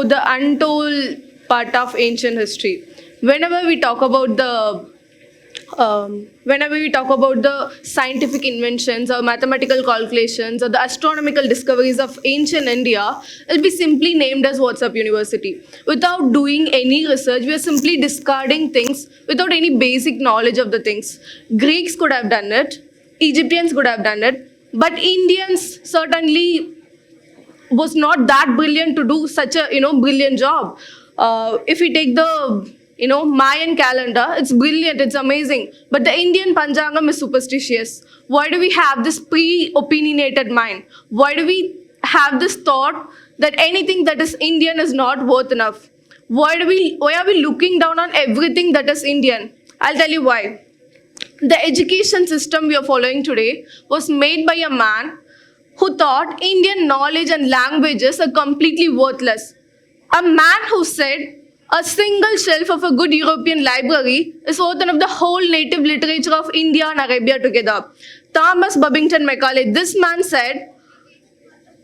the untold part of ancient history. Whenever we talk about the scientific inventions or mathematical calculations or the astronomical discoveries of ancient India, it'll be simply named as WhatsApp University. Without doing any research, we are simply discarding things without any basic knowledge of the things. Greeks could have done it, Egyptians could have done it, but Indians certainly was not that brilliant to do such a brilliant job. If we take the Mayan calendar, it's brilliant, it's amazing. But the Indian Panchangam is superstitious. Why do we have this pre-opinionated mind? Why do we have this thought that anything that is Indian is not worth enough? Why are we looking down on everything that is Indian? I'll tell you why. The education system we are following today was made by a man who thought Indian knowledge and languages are completely worthless. A man who said a single shelf of a good European library is worth enough the whole native literature of India and Arabia together. Thomas Babington Macaulay, this man said,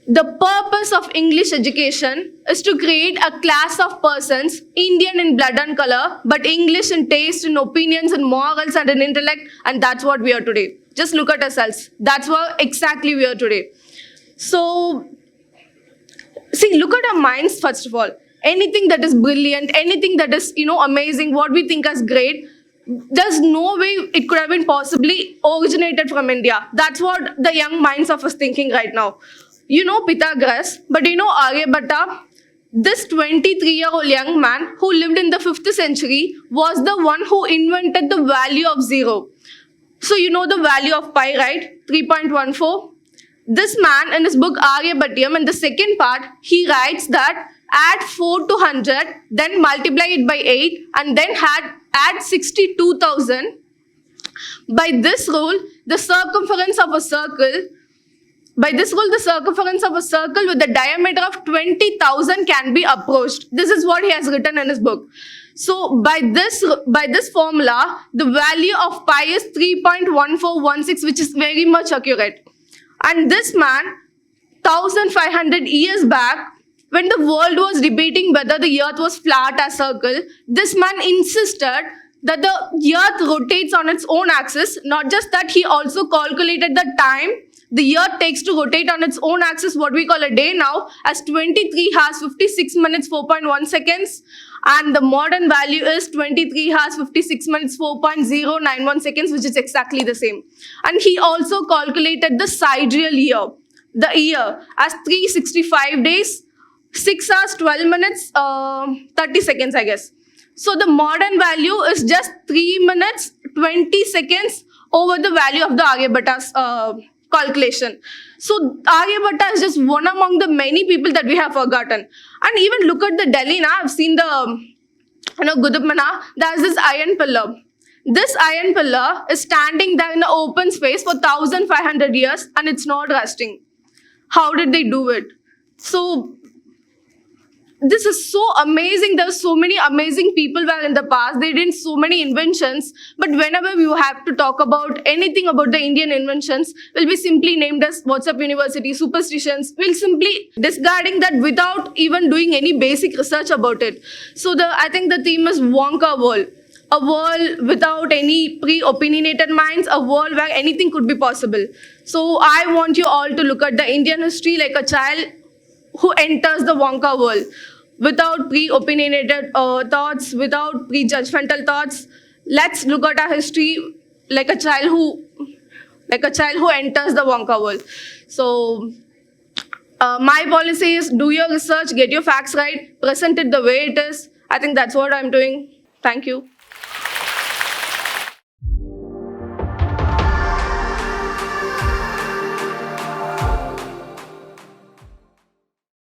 the purpose of English education is to create a class of persons, Indian in blood and color, but English in taste, in opinions, in morals, and in intellect, and that's what we are today. Just look at ourselves. That's what exactly we are today. So, see, look at our minds, first of all. Anything that is brilliant, anything that is, amazing, what we think as great, there's no way it could have been possibly originated from India. That's what the young minds of us thinking right now. You know Pythagoras, but you know Aryabhatta, this 23-year-old young man who lived in the 5th century was the one who invented the value of zero. So you know the value of pi, right? 3.14. This man in his book Aryabhatyam, in the second part, he writes that add 4 to 100, then multiply it by 8, and then add 62,000. By this rule, the circumference of a circle with the diameter of 20,000 can be approached. This is what he has written in his book. So by this formula, the value of pi is 3.1416, which is very much accurate. And this man, 1,500 years back, when the world was debating whether the earth was flat or circle, this man insisted that the earth rotates on its own axis. Not just that, he also calculated the time the earth takes to rotate on its own axis, what we call a day now, as 23 hours, 56 minutes, 4.1 seconds. And the modern value is 23 hours, 56 minutes, 4.091 seconds, which is exactly the same. And he also calculated the sidereal year, the year, as 365 days, 6 hours, 12 minutes, 30 seconds, I guess. So the modern value is just 3 minutes, 20 seconds over the value of the Aryabhatta's calculation. So Aryabhatta is just one among the many people that we have forgotten. And even look at the Delhi now. I've seen the, Gudupmana, there's this iron pillar. This iron pillar is standing there in the open space for 1,500 years and it's not rusting. How did they do it? So this is so amazing. There are so many amazing people were in the past. They did so many inventions. But whenever we have to talk about anything about the Indian inventions, we'll be simply named as WhatsApp University, superstitions. We'll simply discarding that without even doing any basic research about it. So I think the theme is Wonka world. A world without any pre-opinionated minds, a world where anything could be possible. So I want you all to look at the Indian history like a child who enters the Wonka world. Without pre-opinionated thoughts, without prejudgmental thoughts, let's look at our history like a child who enters the Wonka world. So my policy is do your research, get your facts right, present it the way it is. I think that's what I'm doing. Thank you.